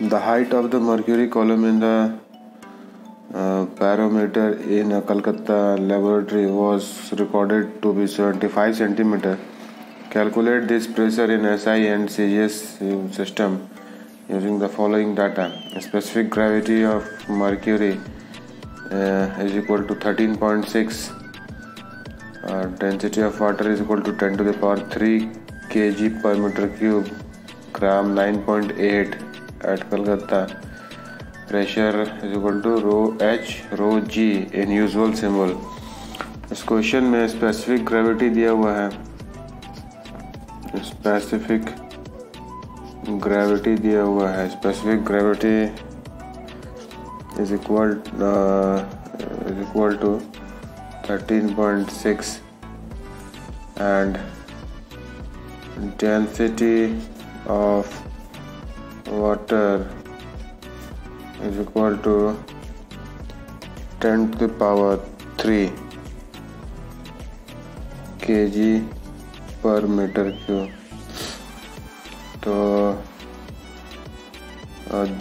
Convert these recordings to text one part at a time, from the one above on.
The height of the mercury column in the barometer in a Calcutta laboratory was recorded to be 75 centimeter. Calculate this pressure in SI and CGS system using the following data. Specific gravity of mercury is equal to 13.6. Density of water is equal to 10 to the power 3 kg per meter cube, gram 9.8 at Calcutta. Pressure is equal to rho H rho G in usual symbol. इस question में specific gravity दिया हुआ है, specific gravity दिया हुआ है. Specific gravity is equal to 13.6 and density of water is equal to 10 to the power 3 kg per meter cube. तो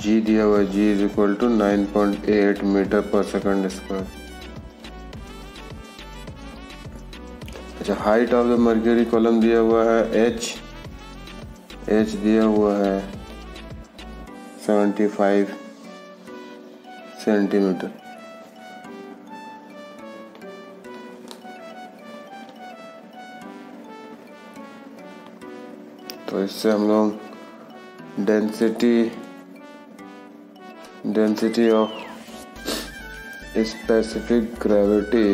G दिया हुआ है, G is equal to 9.8 metre पर सेकंड स्क्वायर. अच्छा, height of the mercury column दिया हुआ है H दिया हुआ है 75 सेंटीमीटर. तो इससे हम लोग density of specific gravity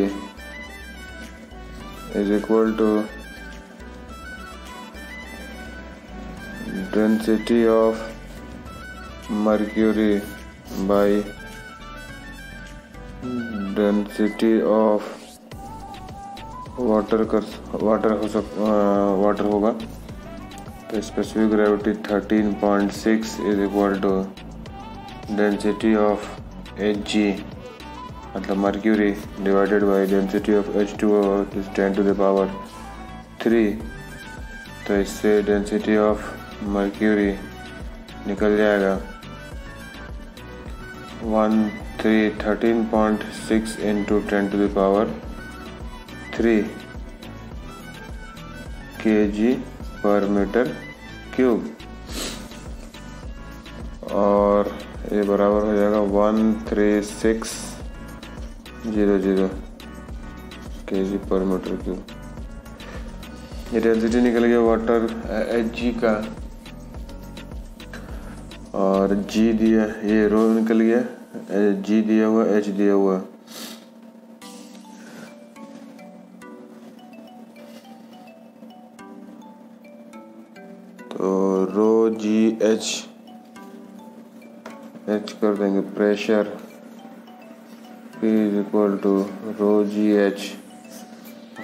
is equal to density of mercury by density of water होगा. तो specific gravity 13.6 is equal to density of Hg मतलब mercury divided by density of H2O is 10 to the power 3. तो इससे density of mercury निकल जाएगा 13.6 into 10 to the power 3 kg per metre cube, और ये बराबर हो जाएगा 13600 kg पर मीटर क्यूब. ये डेंसिटी निकल गया वाटर Hg का, और G दिया, ये रो निकल गया, G दिया हुआ, H दिया हुआ. तो रो जी H कर देंगे. Pressure P is equal to rho g H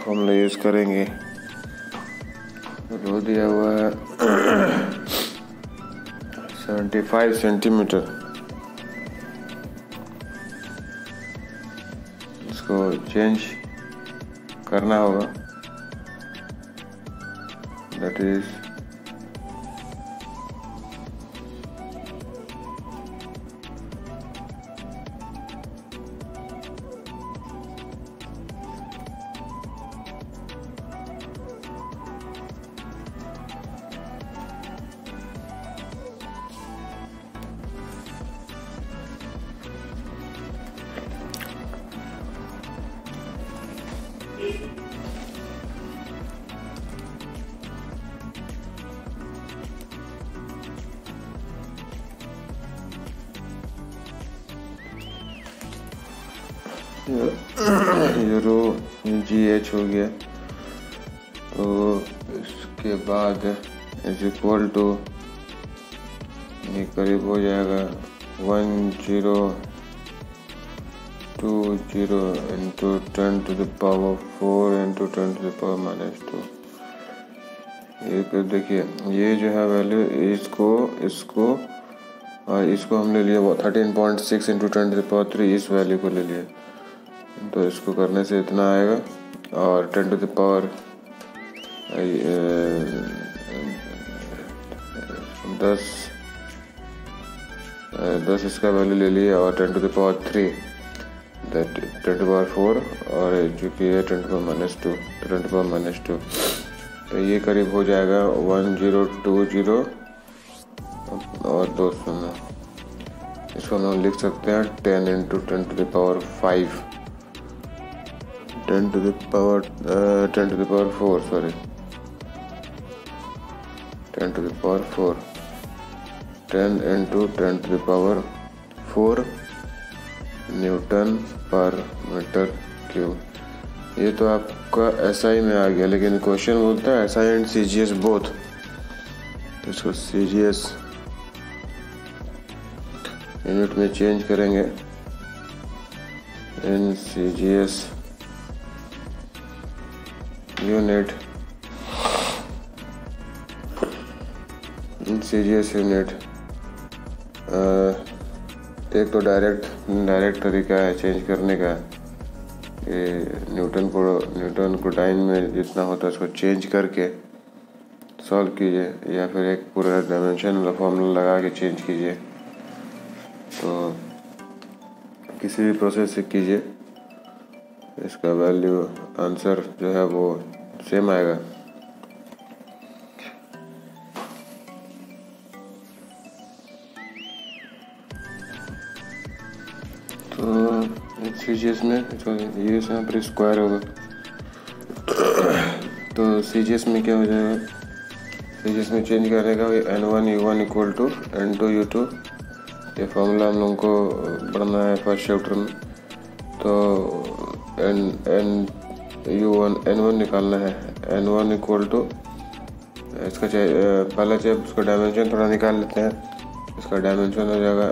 formula use करेंगे. रो दिया हुआ है 75 सेंटीमीटर. इसको चेंज करना होगा, that is rho g h हो गया. तो इसके बाद इज इक्वल टू ये करीब हो जाएगा 1020 into 10 to the power 4 into 10 to the power -2. ये देखिए, ये जो है वैल्यू, इसको हम ले लिया 13.6 इंटू 10 टू द पावर 3, इस वैल्यू को ले लिया. तो इसको करने से इतना आएगा, और 10 टू द पावर 10 10 इसका वैल्यू ले लिया और 10 to the power 3 that 10 to the power 4 और चूँकि ये 10 टू द पावर -2 तो 10 टू द पावर -2 तो ये करीब हो जाएगा 1020 और 200। इसको हम लिख सकते हैं 10 into 10 to the power 5 10 to the power 4 sorry 10 to the power 4 10 into 10 to the power 4 newton per metre cube. ये तो आपका SI में आ गया, लेकिन क्वेश्चन बोलता है SI एंड CGS बोथ, तो इसको CGS यूनिट में चेंज करेंगे। इन CGS यूनिट एक तो डायरेक्ट तरीका है चेंज करने का, ये न्यूटन को टाइम में जितना होता है उसको चेंज करके सॉल्व कीजिए, या फिर एक पूरा डायमेंशन वाला फॉर्मूला लगा के चेंज कीजिए। तो किसी भी प्रोसेस से कीजिए, इसका वैल्यू आंसर जो है वो सेम आएगा। तो CGS में ये यहाँ पर स्क्वायर होगा, तो CGS में क्या हो जाएगा, CGS में चेंज करने का N1 U1 equal to N2 U2, ये फॉर्मूला हम लोगों को पढ़ना है फर्स्ट चैप्टर में। तो N1 निकालना है, N1 इक्वल टू इसका पहला चेप उसका डायमेंशन थोड़ा निकाल लेते हैं। इसका डायमेंशन हो जाएगा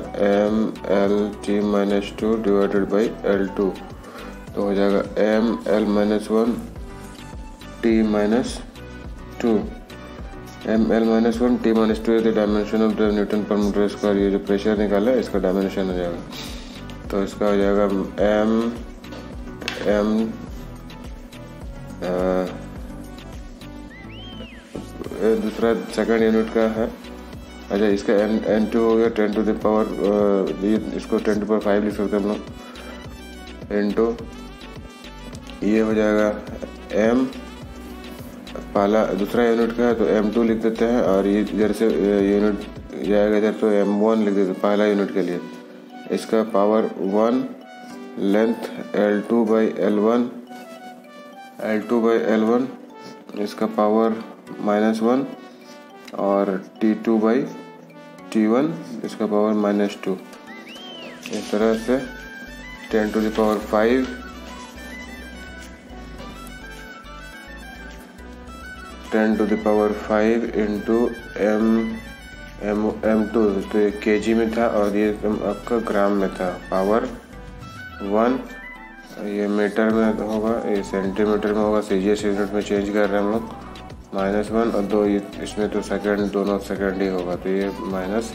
ML-T-2 डिवाइडेड बाई L2, तो हो जाएगा ML-1 T-2 ML-1 T-2 is the dimension of the Newton per metre square. ये जो प्रेशर निकाला है इसका डायमेंशन हो जाएगा, तो इसका हो जाएगा दूसरा सेकंड यूनिट का है। अच्छा, इसका N2 हो गया 10 टू द पावर, इसको 10 टू पावर 5 लिख सकते हैं हम लोग, इंटू ये हो जाएगा M, पहला दूसरा यूनिट का है तो M2 लिख देते हैं, और ये इधर से यूनिट जाएगा इधर तो M1 लिख देते हैं पहला यूनिट के लिए। इसका पावर 1, लेंथ L2/L1, इसका पावर -1 और T2/T1 इसका पावर -2। इस तरह से 10 to the power 5 into M2, तो ये kg में था और ये आपका ग्राम में था, पावर 1, ये मीटर में होगा, ये सेंटीमीटर में होगा। CGS यूनिट में चेंज कर रहे हैं हम लोग, -1 और 2, इसमें तो सेकंड, दोनों सेकंड ही होगा, तो ये -1,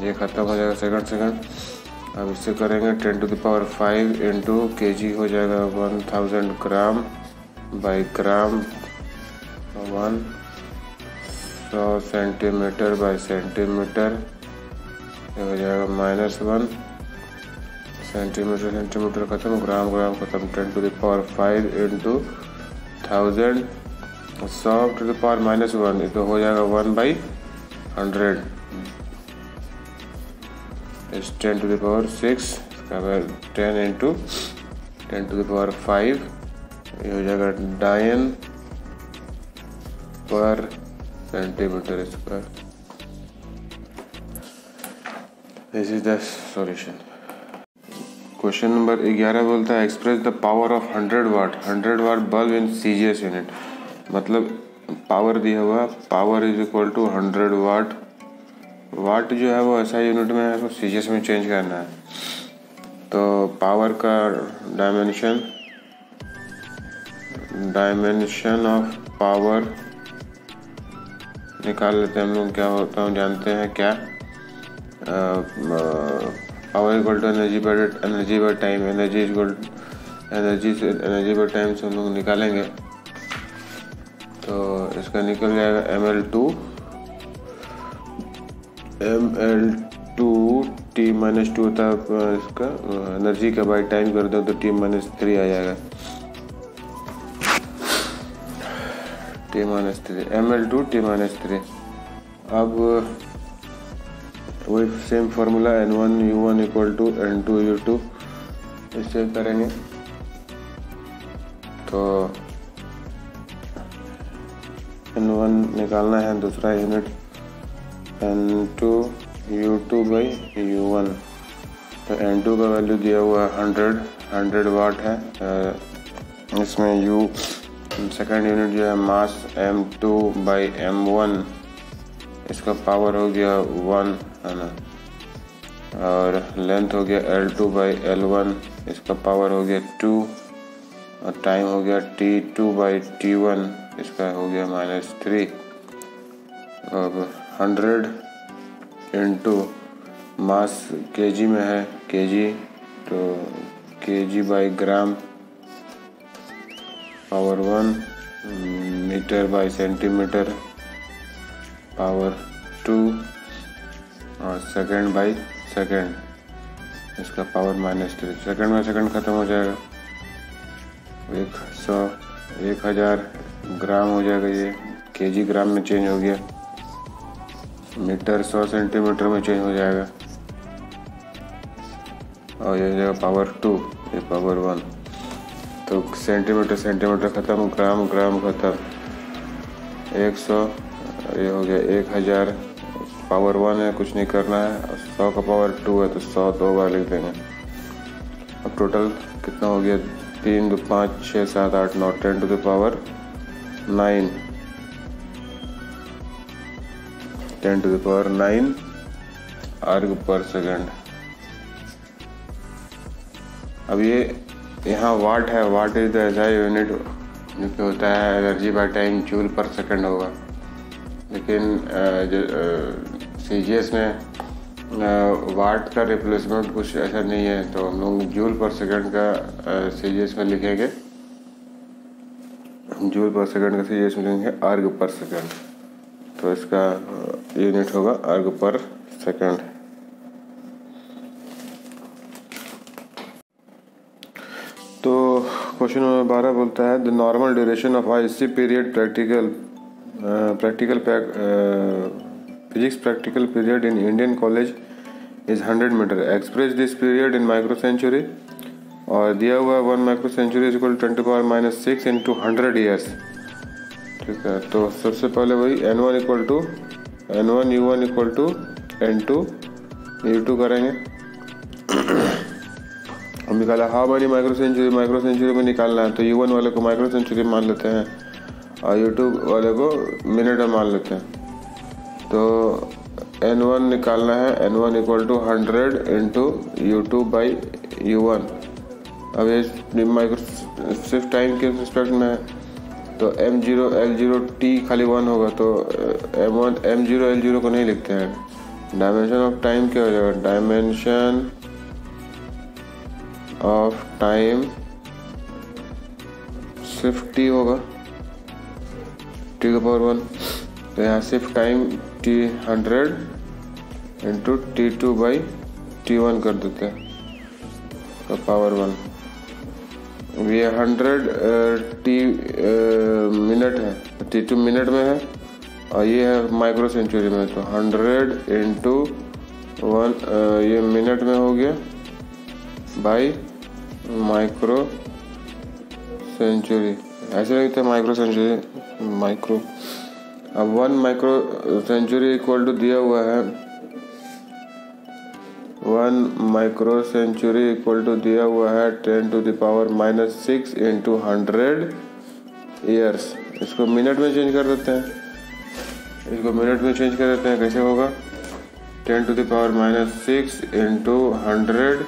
ये ख़त्म हो जाएगा सेकंड। अब इससे करेंगे 10 to the power 5 into kg हो जाएगा 1000 gram by gram, 100 centimetre by centimetre, ये हो जाएगा -1 सेंटीमीटर खत्म, ग्राम खत्म। 10 to the power 5 into 1000, 100 to the power -1, ये तो हो जाएगा 1/100 इस 10 टू द पावर 6, इसका 10 इंटू 10 टू द पावर 5, ये हो जाएगा dyne per centimetre square. This is the solution. Question number 11 बोलता है express the power of 100 watt bulb in CGS unit. मतलब पावर दिया हुआ, power is equal to 100 watt. Watt जो है वो SI यूनिट में है, तो CGS में चेंज करना है। तो पावर का डायमेंशन ऑफ पावर निकाल लेते हैं हम लोग। क्या होता है जानते हैं क्या, power equal to energy by time, energy by time से हम लोग निकालेंगे, तो इसका निकल जाएगा ML2 mL2T-2 होता है इसका एनर्जी का, बाई टाइम कर दो तो T-3 आ जाएगा, T-3 mL2T-3। अब वही सेम फार्मूला N1U1 = N2U2 इससे करेंगे। तो N1 निकालना है, दूसरा यूनिट N2U2/U1। तो N2 का वैल्यू दिया हुआ है 100 वाट है। इसमें U सेकेंड यूनिट जो है मास M2/M1, इसका पावर हो गया 1 है ना, और लेंथ हो गया L2/L1, इसका पावर हो गया 2, और टाइम हो गया T2/T1, इसका हो गया -3। अब 100 इंटू मास केजी में है, केजी, तो kg/ग्राम, पावर 1, मीटर/सेंटीमीटर, पावर 2, और सेकंड/सेकंड, इसका पावर -3। सेकंड में सेकंड खत्म हो जाएगा, 1000 ग्राम हो जाएगा, ये केजी ग्राम में चेंज हो गया, मीटर 100 सेंटीमीटर में चेंज हो जाएगा, और ये हो जाएगा पावर 2, ये पावर 1। तो सेंटीमीटर खत्म, ग्राम खत्म, 100, ये हो गया 1000, पावर 1 है, कुछ नहीं करना है, और 100 का पावर 2 है तो 100 2 बार लिख देंगे। अब टोटल कितना हो गया, 3, 2, 5, 6, 7, 8, 9, 10⁹ 10⁹ अर्ग/सेकंड। अब ये यहाँ वाट है, what is the SI unit जो कि होता है एनर्जी बाय टाइम, जूल/सेकंड होगा। लेकिन CGS में वाट का रिप्लेसमेंट कुछ ऐसा नहीं है, तो हम लोग जूल/सेकंड का CGS में लिखेंगे, जूल/सेकंड का CGS में लिखेंगे अर्ग/सेकंड। तो इसका यूनिट होगा अर्ग/सेकंड। तो क्वेश्चन नंबर 12 बोलता है the normal duration of IC period physics practical period in Indian college is 100 metre. Express this period in micro century, और दिया हुआ 1 micro century is equal to 10⁻⁻6 × 100 years. ठीक है, तो सबसे पहले वही N1U1 = N2U2 करेंगे। हम निकाला हाउ मेनी माइक्रो सेंचुरी में निकालना है, तो U1 वाले को माइक्रो सेंचुरी मान लेते हैं और U2 वाले को मिनट में मान लेते हैं। तो N1 निकालना है, N1 = 100 × U2/U1। अब ये माइक्रो सिर्फ टाइम के रिस्पेक्ट में है, तो M0 L0 T खाली 1 होगा, तो M0 L0 को नहीं लिखते हैं। डायमेंशन ऑफ टाइम क्या हो जाएगा, डायमेंशन ऑफ टाइम सिर्फ T होगा, T⁻1। तो यहाँ सिर्फ टाइम T100 × T2/T1 कर देते हैं, तो पावर 1। ये 100 T मिनट है, T2 मिनट में है, और ये है माइक्रो सेंचुरी में, तो 100 × 1 ये मिनट में हो गया बाई माइक्रो सेंचुरी। ऐसे लिखते हैं माइक्रो सेंचुरी, माइक्रो। अब 1 माइक्रो सेंचुरी इक्वल टू दिया हुआ है 1 माइक्रो सेंचुरी इक्वल टू दिया हुआ है 10⁻⁻6 × 100 ईयर्स। इसको मिनट में चेंज कर देते हैं, कैसे होगा, 10⁻⁻6 × 100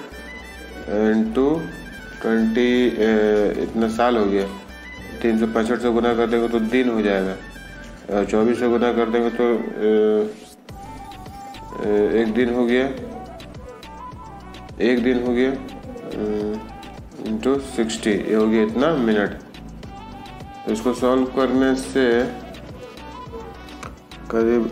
× 20, इतना साल हो गया। 365 से गुना कर देंगे तो दिन हो जाएगा, 24 से गुना कर देंगे तो एक दिन हो गया, इंटू 60, ये हो गया इतना मिनट। तो इसको सॉल्व करने से करीब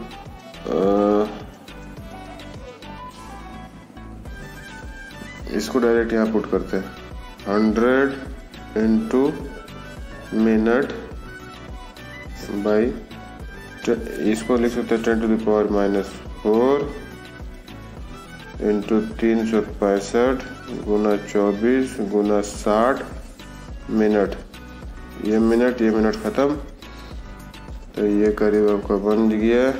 इसको डायरेक्ट यहाँ पुट करते हैं 100 इंटू मिनट बाई, इसको लिख सकते हैं 10⁻⁴ इंटू 365 गुना 24 गुना 60 मिनट। ये मिनट ख़त्म, तो ये करीब आपका बन गया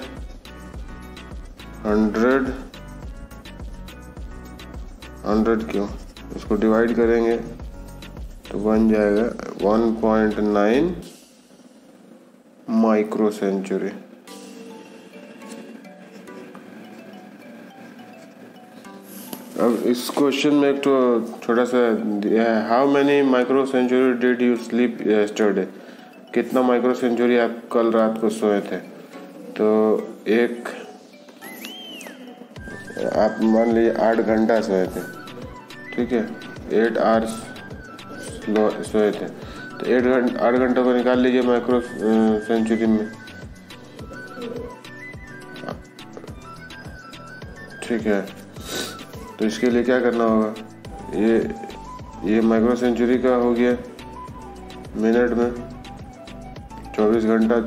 100 क्यों, इसको डिवाइड करेंगे तो बन जाएगा 1.9 माइक्रो सेंचुरी। अब इस क्वेश्चन में एक तो छोटा सा दिया है, how many micro century did you sleep yesterday, कितना माइक्रो सेंचुरी आप कल रात को सोए थे। तो एक आप मान लीजिए 8 घंटा सोए थे, ठीक है, 8 आवर्स सोए थे, तो 8 घंटों को निकाल लीजिए माइक्रो सेंचुरी में, ठीक है। तो इसके लिए क्या करना होगा, ये माइक्रो सेंचुरी का हो गया मिनट में, 24 घंटा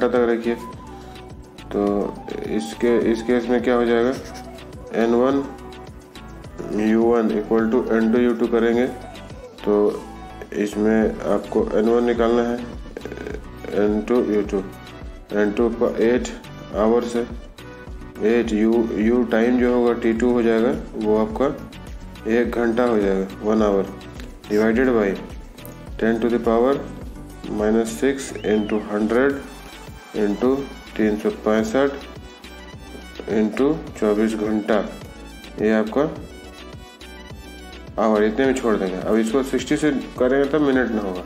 तक रखिए। तो इस केस में क्या हो जाएगा, N1 U1 equal to N2 U2 करेंगे। तो इसमें आपको N1 निकालना है, N2 U2, N2 का 8 आवर्स है, 8 U टाइम जो होगा T2 हो जाएगा, वो आपका 1 घंटा हो जाएगा, 1 hour, divided by 10⁻⁻6 into 100 into 365 into 24 घंटा, ये आपका आवर, इतने में छोड़ देंगे। अब इसको 60 से करेंगे तब मिनट में होगा,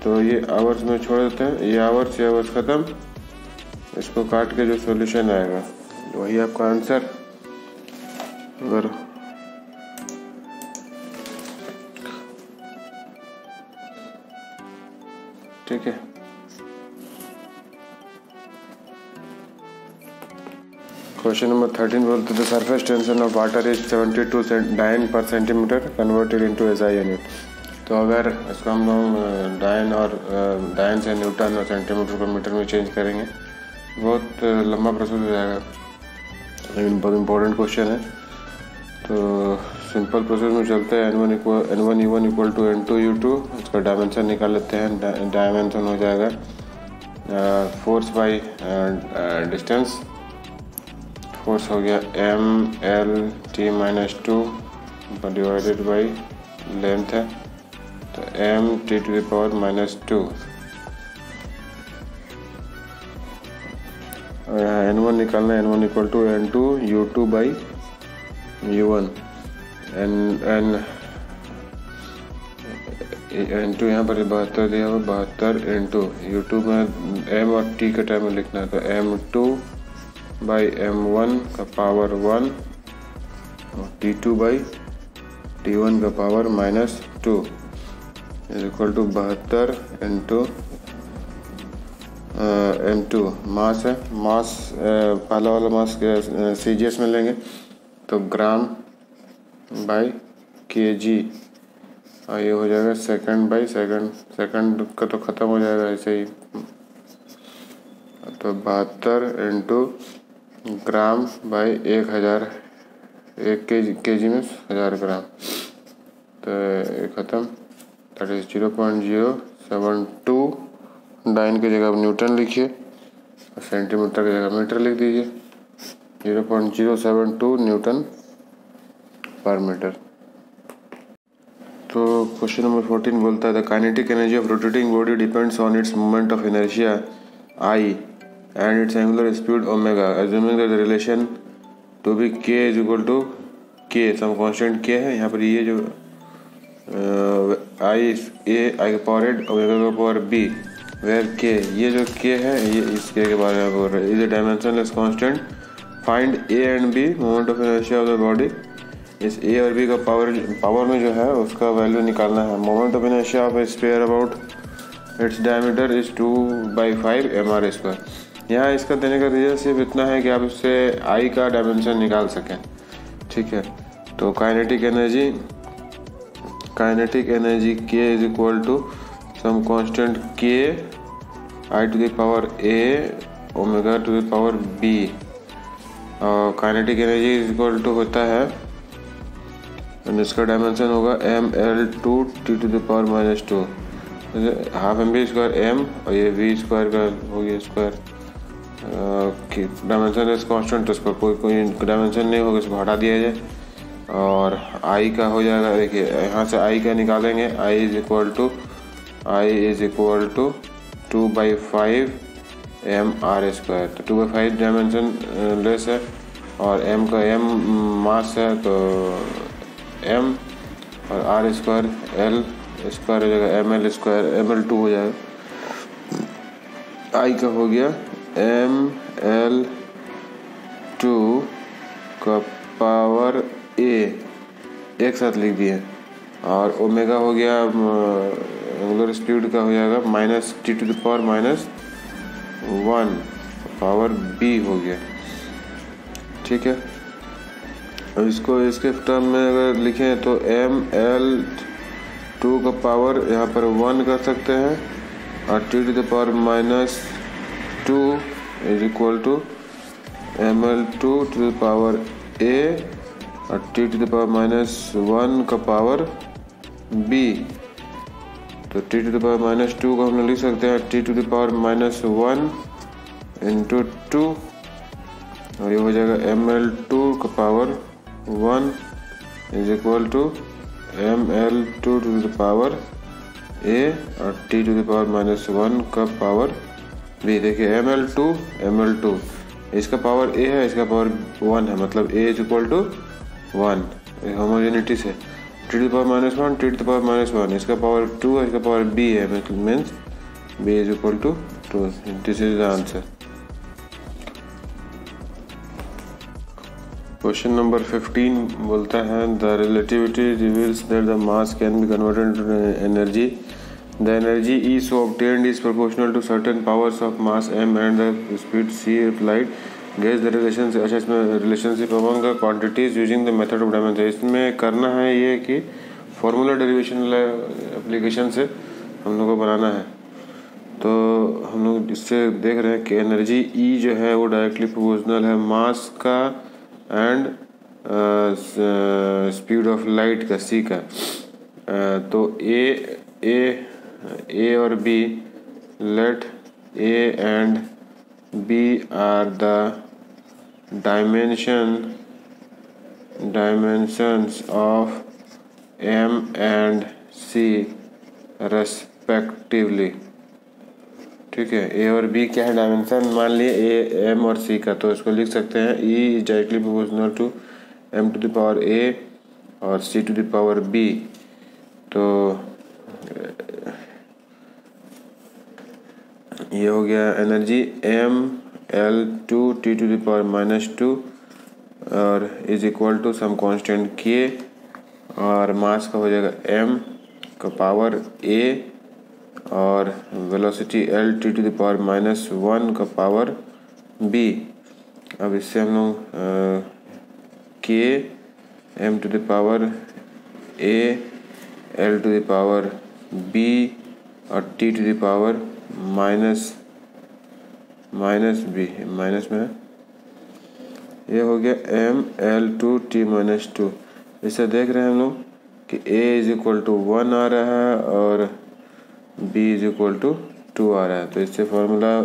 तो ये आवर्स में छोड़ देते हैं, ये आवर्स ख़त्म। इसको काट के जो सॉल्यूशन आएगा वही आपका आंसर। अगर ठीक है, क्वेश्चन नंबर 13 बोलते the surface tension of water is 72 डायन per centimetre converted into SI unit. तो अगर इसको हम लोग डायन से न्यूटन और सेंटीमीटर को मीटर में चेंज करेंगे, बहुत लंबा प्रोसेस हो जाएगा, लेकिन बहुत इंपॉर्टेंट क्वेश्चन है। तो सिंपल प्रोसेस में चलते हैं, N1 U1 equal to N2 U2, इसका डायमेंशन निकाल लेते हैं। डायमेंशन हो जाएगा फोर्स बाई डिस्टेंस, फोर्स हो गया MLT-2 डिवाइडेड बाई लेंथ है, तो MT⁻⁻2। और यहाँ N1 निकालना है, N1 equal to N2 U2 by U1, N2 यहाँ पर 72 दिया हुआ, 72 इंटू U2 में M और T के टाइम में लिखना है, तो M2 बाई M1 का पावर 1 और T2 बाई T1 का power -2 is equal to 72 into M2। Mass है, मास पहला वाला मास CGS में लेंगे तो ग्राम बाई kg, और ये हो जाएगा सेकंड बाई सेकंड, सेकंड का तो ख़त्म हो जाएगा ऐसे ही, तो 72 इंटू ग्राम बाई 1000, 1 kg में 1000 ग्राम, तो ये ख़त्म, दैट इज 0.072। डाइन की जगह न्यूटन लिखिए और सेंटीमीटर की जगह मीटर लिख दीजिए, 0.072 न्यूटन पर मीटर। तो क्वेश्चन नंबर 14 बोलता है the kinetic energy of rotating body depends on its moment of inertia I and its angular speed omega, assuming that the relation to be k is equal to k, some constant k है यहाँ पर, ये जो I का power 8 omega का power b, where k, ये जो k है ये इस k के बारे में बोल रहा है, is a dimensionless constant, find a and b moment of inertia of the body. इस a और b का पावर में जो है उसका वैल्यू निकालना है। Moment of inertia of A sphere about its diameter is 2/5 mr²। यहाँ इसका देने का रीजन सिर्फ इतना है कि आप इससे I का डायमेंशन निकाल सकें, ठीक है। तो kinetic energy K is equal to some constant K I to the power A omega to the power B। और kinetic energy is equal to होता है, और इसका डायमेंशन होगा mL2 T to the power -2, half mv square m, और ये v square का हो गया स्क्वायर। डायमेंशन इज कांस्टेंट, तो इसका कोई डायमेंशन नहीं होगा, इसको हटा दिया जाए और i का हो जाएगा। देखिए यहाँ से i का निकालेंगे, i is equal to 2/5 mr square. तो 2/5 डायमेंशन लेस है और m का m मास है, तो m और r स्क्वायर l स्क्वायर हो जाएगा, ml स्क्वायर ml2 हो जाएगा। i का हो गया ml2 का पावर a एक साथ लिख दिए, और ओमेगा हो गया एंगुलर स्पीड का हो जाएगा -t to the power -1 power b हो गया। ठीक है, अब इसको इसके टर्म में अगर लिखें तो ml2 का पावर यहाँ पर 1 कर सकते हैं, और t to the power -2 is equal to ml2 to the power a और t टू द पावर -1 का पावर b। तो t टू द पावर -2 को हम लोग लिख सकते हैं t to the power -1 into 2, और ये हो जाएगा ml2 का power 1 is equal to ml2 to the power a और t टू द पावर -1 का पावर b। देखिए ml2 इसका पावर a है, इसका पावर 1 है, मतलब a is equal to 1 homogeneity से। t to the power -1 t to the power -1, इसका पावर 2 है, इसका पावर b है, means b is equal to 2। This is the answer. Question number 15 बोलता है the relativity reveals that the mass can be converted into energy. The energy E so obtained is proportional to certain powers of mass m and the speed c of light. Guess the relationship। अच्छा, इसमें relationship among the quantities using the method of dimension। इसमें करना है ये कि formula derivation application से हम लोग को बनाना है। तो हम लोग इससे देख रहे हैं कि एनर्जी E जो है वो डायरेक्टली प्रोपोर्शनल है मास का एंड स्पीड ऑफ लाइट का c का। तो A और B, let A and B are the dimensions of M and C respectively। ठीक है, A और B क्या है डायमेंशन, मान लिए A M और C का, तो इसको लिख सकते हैं E is directly proportional to M to the power A और C to the power B। तो ये हो गया energy ml2 t to the power -2 और is equal to some constant k, और मास का हो जाएगा m का पावर a और velocity l t to the power -1 का पावर b। अब इससे हम लोग k m to the power a l to the power b और t to the power minus b minus में ये हो गया ml2 t -2। इससे देख रहे हैं हम लोग कि a इज इक्वल टू 1 आ रहा है और b इज इक्वल टू 2 आ रहा है। तो इससे फॉर्मूला a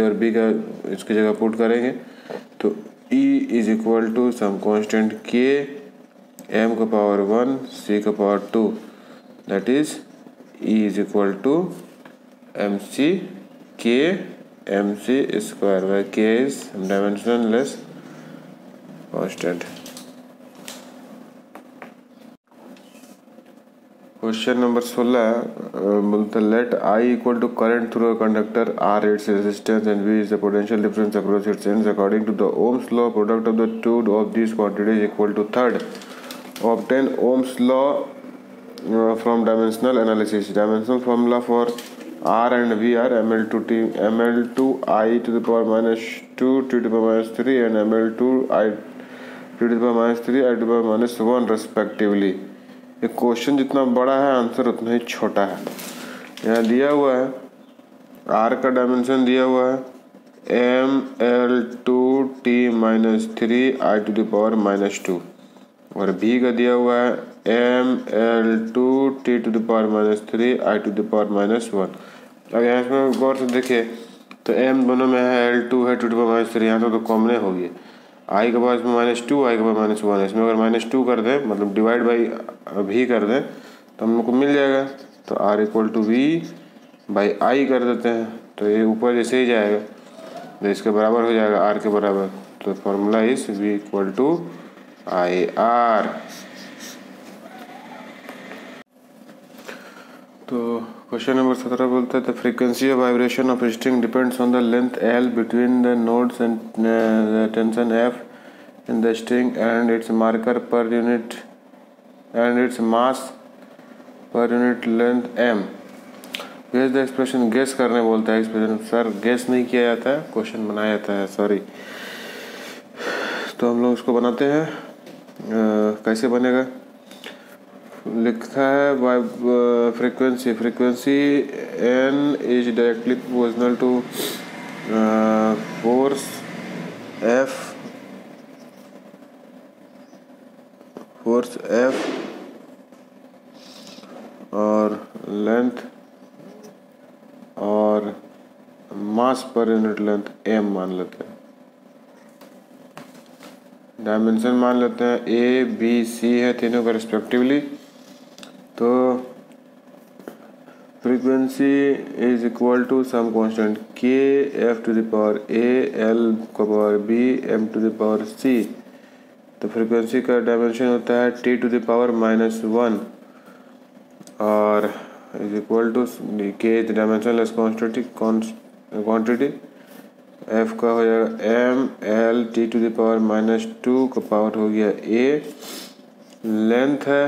और b का इसकी जगह पुट करेंगे, तो e is equal to some constant k m का पावर 1 c का power 2, that is e is equal to mc k mc square, where k is dimensionless constant। Question number 16 बोलता है let I equal to current through a conductor R its resistance and V is the potential difference across its ends according to the Ohm's law। Product of the two of these quantities is equal to third। Obtain Ohm's law from dimensional analysis। Dimensional formula for R and V are ml2I to the power -2 t to the power -3 and ml2I t⁻³ i t⁻⁻1 respectively. ये question जितना बड़ा है answer उतना ही छोटा है। यहाँ दिया हुआ है r का डायमेंशन दिया हुआ है ml2t-3 i to और b का दिया हुआ है ml2t⁻³ i to अब यहाँ इसमें गौर से देखे तो m दोनों में है, l2 है, t⁻³ यहाँ तो कॉमन होगी। i के बाद इसमें -2, i के बाद -1 है। इसमें अगर -2 कर दें मतलब डिवाइड बाई भी कर दें तो हम लोग को मिल जाएगा। तो r = v/i कर देते हैं तो ये ऊपर जैसे ही जाएगा तो इसके बराबर हो जाएगा r के बराबर। तो फॉर्मूला इज v = IR। तो क्वेश्चन नंबर 17 बोलता है the frequency of vibration of string depends on the length L between the nodes and tension F in the string and its marker per unit and its mass per unit length m। Guess the expression. Guess करने बोलता है expression. Sir guess नहीं किया जाता है, question बनाया जाता है, सॉरी। तो हम लोग उसको बनाते हैं। कैसे बनेगा? लिखा है frequency n is directly proportional to force f और लेंथ और mass per unit length m मान लेते हैं। डायमेंशन मान लेते हैं a b c है तीनों का रिस्पेक्टिवली। तो frequency is equal to some constant k f⁴a l⁴b m⁴c। तो फ्रीक्वेंसी का डायमेंशन होता है t⁻⁻1 और is equal to k dimensionless quantity f का हो जाएगा m l t⁻⁻2 का पावर हो गया a, लेंथ है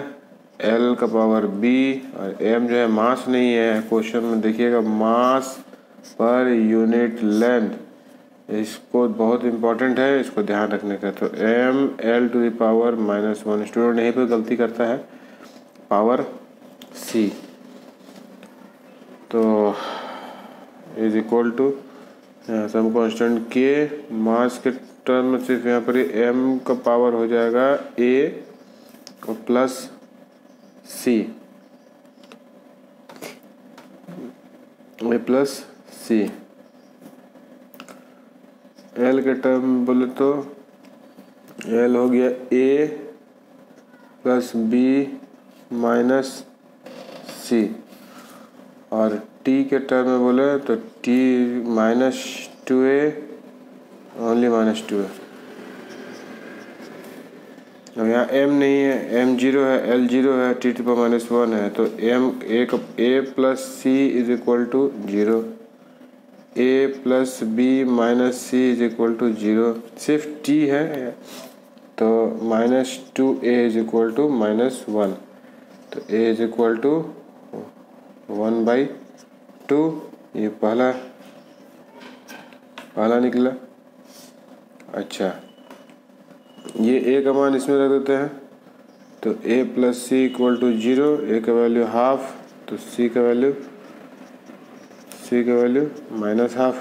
l का पावर b और m जो है मास नहीं है। क्वेश्चन में देखिएगा मास पर यूनिट लेंथ, इसको बहुत इम्पोर्टेंट है, इसको ध्यान रखने का। तो m l⁻⁻1 स्टूडेंट यहीं पे गलती करता है, पावर c। तो is equal to some constant k, mass के टर्म में सिर्फ यहाँ पर m का पावर हो जाएगा a और plus c, a plus c। l के टर्म बोले तो l हो गया a plus b minus c और t के टर्म में बोले तो t -2a ओनली -2a। अब यहाँ m नहीं है, m 0 है, l 0 है, t⁻⁻1 है। तो m a plus c is equal to 0, a plus b minus c is equal to 0। सिर्फ t है तो -2a इज इक्वल टू -1। तो a इज इक्वल टू 1/2। ये पहला निकला। अच्छा, ये a का मान इसमें रख देते हैं। तो a plus c equal to 0, a का वैल्यू हाफ, तो c का वैल्यू -½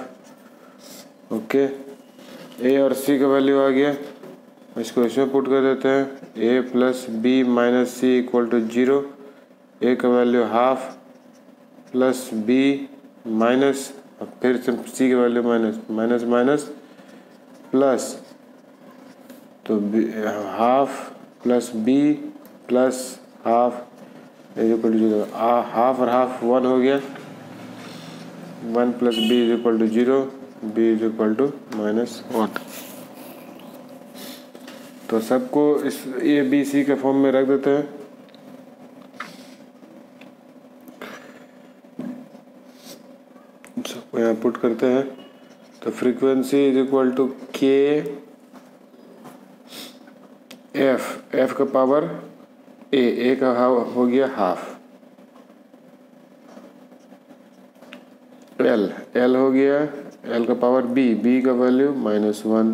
ओके। a और c का वैल्यू आ गया, इसको इसमें पुट कर देते हैं। a plus b minus c equal to 0, a का value half plus b minus, फिर से c की वैल्यू माइनस प्लस, तो half plus b plus half is equal to 0। Half और हाफ 1 हो गया, 1 plus b is equal to 0, b is equal to -1। तो सबको इस a b c के फॉर्म में रख देते हैं। सबको यहाँ पुट करते हैं। तो frequency is equal to k f का पावर a का हो गया हाफ, l हो गया l का पावर b का वैल्यू -1,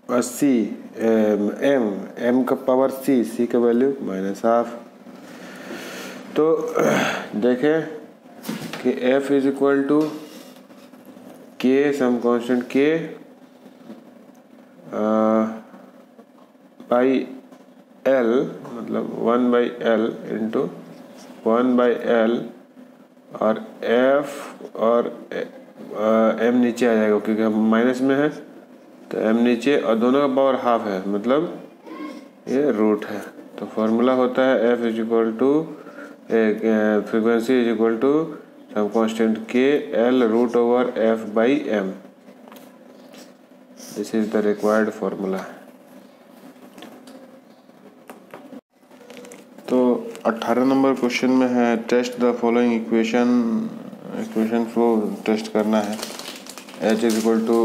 और सी एम का पावर सी का वैल्यू -12। तो देखें कि एफ इज इक्वल टू के सम कांस्टेंट के बाई एल, मतलब 1/L इंटू 1/L, और एफ और एम नीचे आ जाएगा क्योंकि हम माइनस में है, तो एम नीचे और दोनों का पावर हाफ है, मतलब ये रूट है। तो फॉर्मूला होता है F is equal to frequency is equal to some constant K L root over F by M. This is the required formula. तो 18 नंबर क्वेश्चन में है test the following equation flow test करना है। H is equal to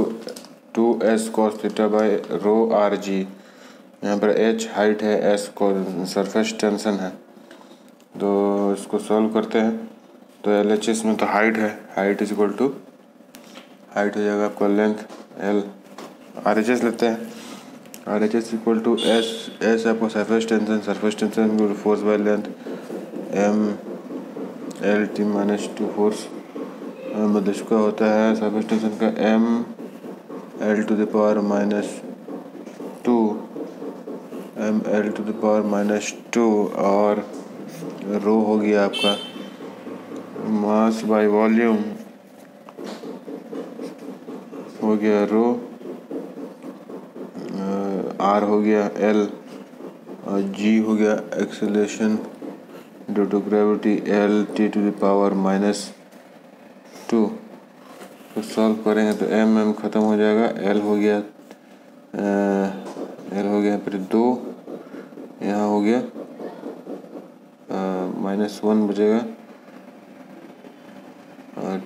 2s cos theta by rho R G. यहाँ पर h height है, s को surface tension है। तो इसको सॉल्व करते हैं। तो LHS में तो हाइट है, height is equal to height हो जाएगा आपका लेंथ l। RHS लेते हैं, RHS इक्वल टू s आपको surface tension force by length m l t minus 2 force, मतलब इसका होता है सरफेस टेंशन का m l to the power -2 m l to the power -2, और रो हो गया आपका मास बाय वॉल्यूम, हो गया रो, आर हो गया एल, और जी हो गया acceleration due to gravity L T to the power -2। तो सॉल्व करेंगे तो एम ख़त्म हो जाएगा, एल हो गया फिर 2, यहाँ हो गया -1 बचेगा, और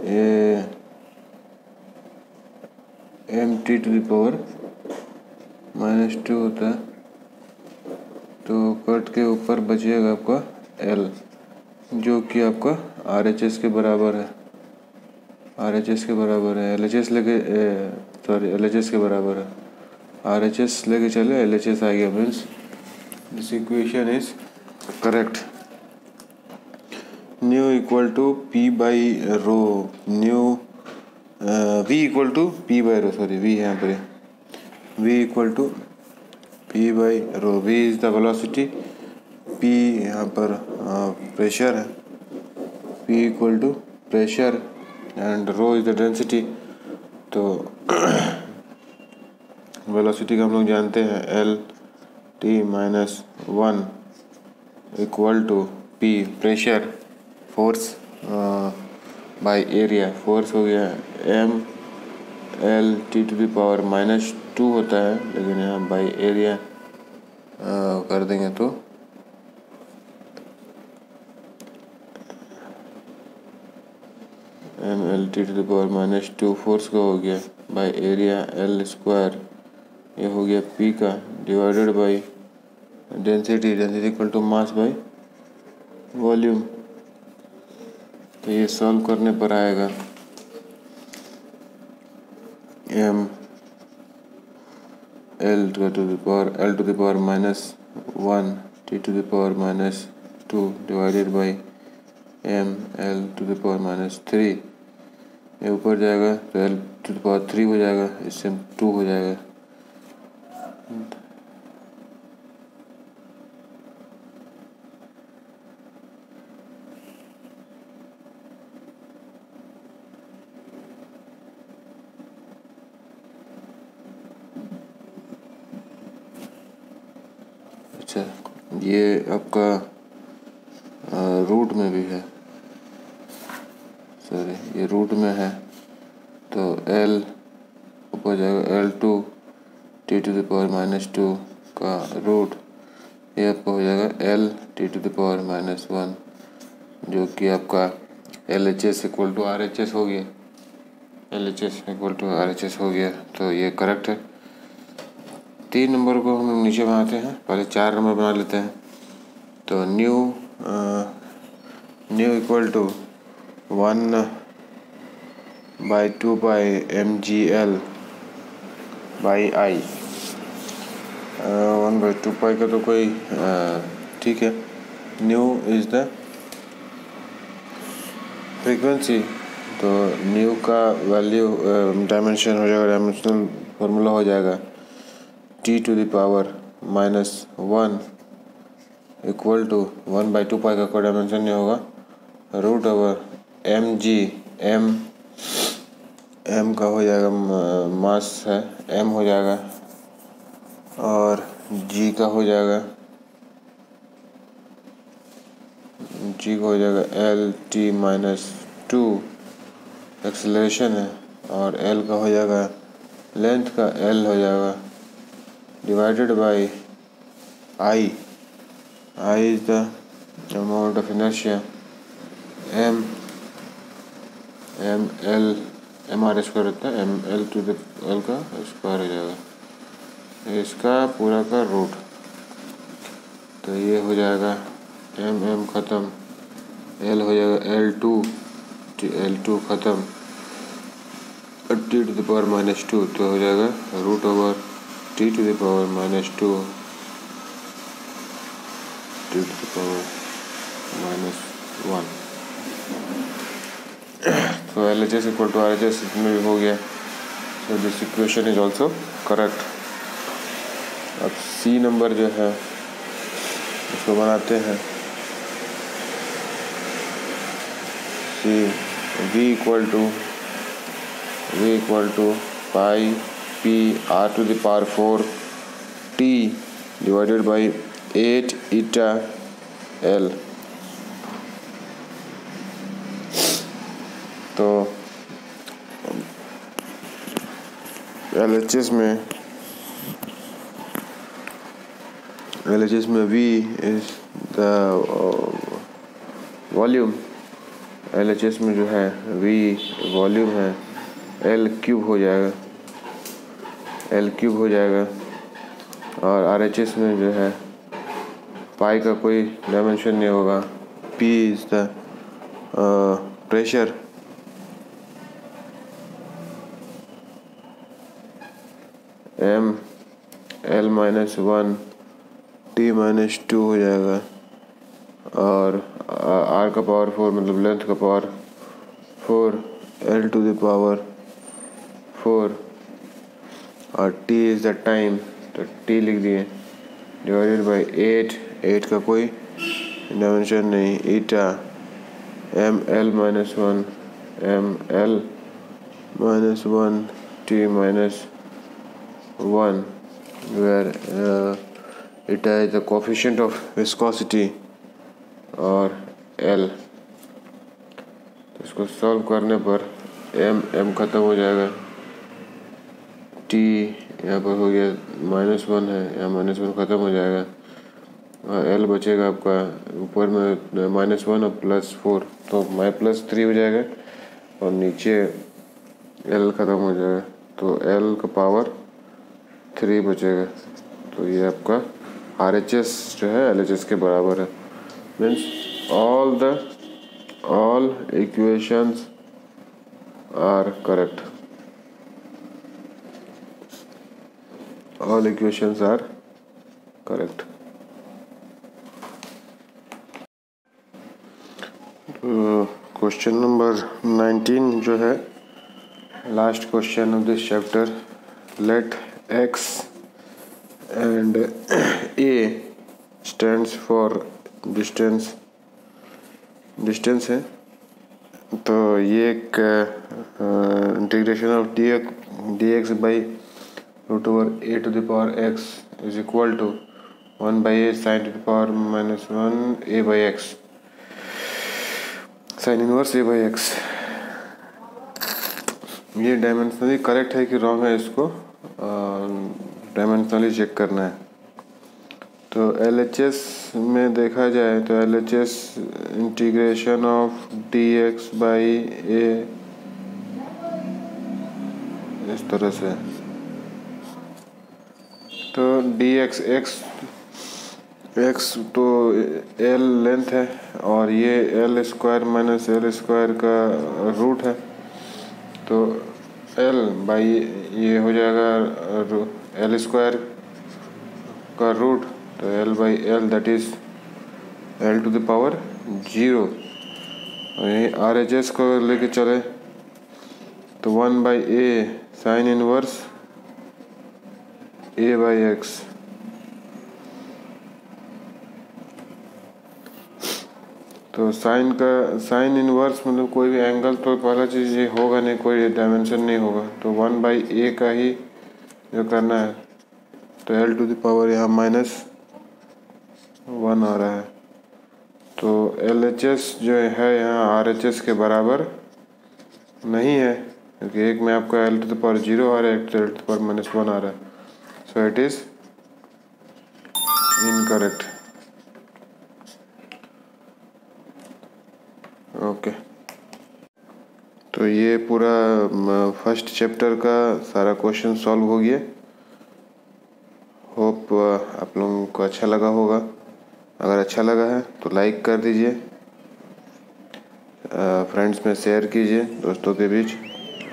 ये M T to the power -2 होता है। तो कट के ऊपर बचेगा आपका एल, जो कि आपका RHS के बराबर है, RHS के बराबर है, LHS लेके LHS के बराबर है, RHS लेके चले LHS आ गया, means this equation is correct. Nu equal to P by rho, nu V equal to P by rho, sorry V है यहाँ पर, V equal to P by rho, V is the velocity, P यहाँ पर pressure है, P equal to pressure and rho is the density. तो velocity का हम लोग जानते हैं L T -1 equal to P pressure, force by area, force हो गया M L T to the power -2 होता है, लेकिन यहाँ बाय एरिया कर देंगे तो M L T to the power -2 force का हो गया बाय एरिया एल स्क्वायर, ये हो गया पी का, divided by density equal to mass by volume. तो ये सॉल्व करने पर आएगा M L to the power -1 T to the power -2 divided by M L to the power -3, ये ऊपर जाएगा तो एल टू द पावर 3 हो जाएगा, इससे 2 हो जाएगा। अच्छा, ये आपका रूट में भी है, सॉरी ये रूट में है, तो L ऊपर जाएगा L2 T to the power -2 का रूट, ये आपका हो जाएगा L T to the power -1, जो कि आपका LHS इक्वल टू RHS हो गया, LHS इक्वल टू RHS हो गया। तो ये करेक्ट है। 3 नंबर को हम नीचे बनाते हैं, पहले 4 नंबर बना लेते हैं। तो न्यू इक्वल टू 1/2π mgl/I। 1/2π का तो कोई ठीक है। न्यू इज़ द फ्रीक्वेंसी, तो न्यू का वैल्यू डायमेंशन हो जाएगा, डायमेंशनल फार्मूला हो जाएगा t⁻⁻1 इक्वल टू 1/2π का कोई डायमेंशन नहीं होगा, √mg, m का हो जाएगा मास है, m हो जाएगा, और g का हो जाएगा L t-2 एक्सेलरेशन है, और L का हो जाएगा लेंथ का L हो जाएगा divided by I is the amount of inertia, mr square होता है, ml टू द l का स्क्वायर हो जाएगा, इसका पूरा का रूट। तो ये हो जाएगा m ख़त्म, l हो जाएगा L2 ख़त्म, t⁻⁻2, तो हो जाएगा √t⁻⁻2 t⁻⁻1। तो LHS इक्वल टू RHS इसमें भी हो गया। तो this equation is also correct. अब C नंबर जो है इसको बनाते हैं। V equal to pi p r⁴ t divided by 8 eta L। तो LHS में V is the volume, LHS में जो है V वॉल्यूम है, L क्यूब हो जाएगा, और RHS में जो है पाई का कोई डायमेंशन नहीं होगा, P is the pressure, ml-1 t-2 हो जाएगा, और r का पावर 4 मतलब लेंथ का पावर 4 L⁴, और t इज़ द टाइम, तो t लिख दिए, डिवाइडेड बाई 8 का कोई डायमेंशन नहीं, ईटा ml-1 t-1, where eta is the coefficient of viscosity और L। तो इसको सॉल्व करने पर m ख़त्म हो जाएगा, t यहाँ पर हो गया -1 है, यहाँ -1 ख़त्म हो जाएगा, और L बचेगा आपका ऊपर में -1 और +4, तो +3 हो जाएगा, और नीचे L ख़त्म हो जाएगा, तो L का पावर 3 बचेगा। तो ये आपका RHS जो है LHS के बराबर है। मीन्स all equations are correct. All equations are correct. Question number 19 जो है last question of this chapter, let x and a stands for distance है। तो ये एक integration of dx by √a⁴x is equal to 1/a sin (-1) a/x, sine inverse a/x। ये dimensionally correct है कि wrong है, इसको डायमेंशनली चेक करना है। तो LHS में देखा जाए तो LHS integration of dx by a इस तरह से। तो डी एक्स एक्स तो एल लेंथ है और ये L square minus L square का रूट है, तो एल बाई ये हो जाएगा एल स्क्वायर का रूट, तो L by L that is L to the power 0। और यही आर एच एस को लेके चले तो 1 by A sine inverse A by x. तो साइन इनवर्स मतलब कोई भी एंगल, तो पहला चीज़ ये होगा नहीं, कोई डायमेंशन नहीं होगा, तो 1 बाई ए का ही जो करना है, तो एल टू द पावर यहाँ -1 आ रहा है। तो एल एच एस जो है यहाँ आर एच एस के बराबर नहीं है, क्योंकि एक में आपका एल टू द पावर 0 आ रहा है, एक एल टू द पावर -1 आ रहा है, so it is incorrect. Okay, तो ये पूरा फर्स्ट चैप्टर का सारा क्वेश्चन सॉल्व हो गया। होप आप लोगों को अच्छा लगा होगा। अगर अच्छा लगा है तो लाइक कर दीजिए, फ्रेंड्स में शेयर कीजिए दोस्तों के बीच,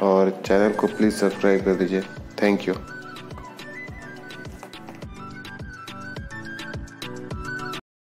और चैनल को प्लीज़ सब्सक्राइब कर दीजिए। Thank you.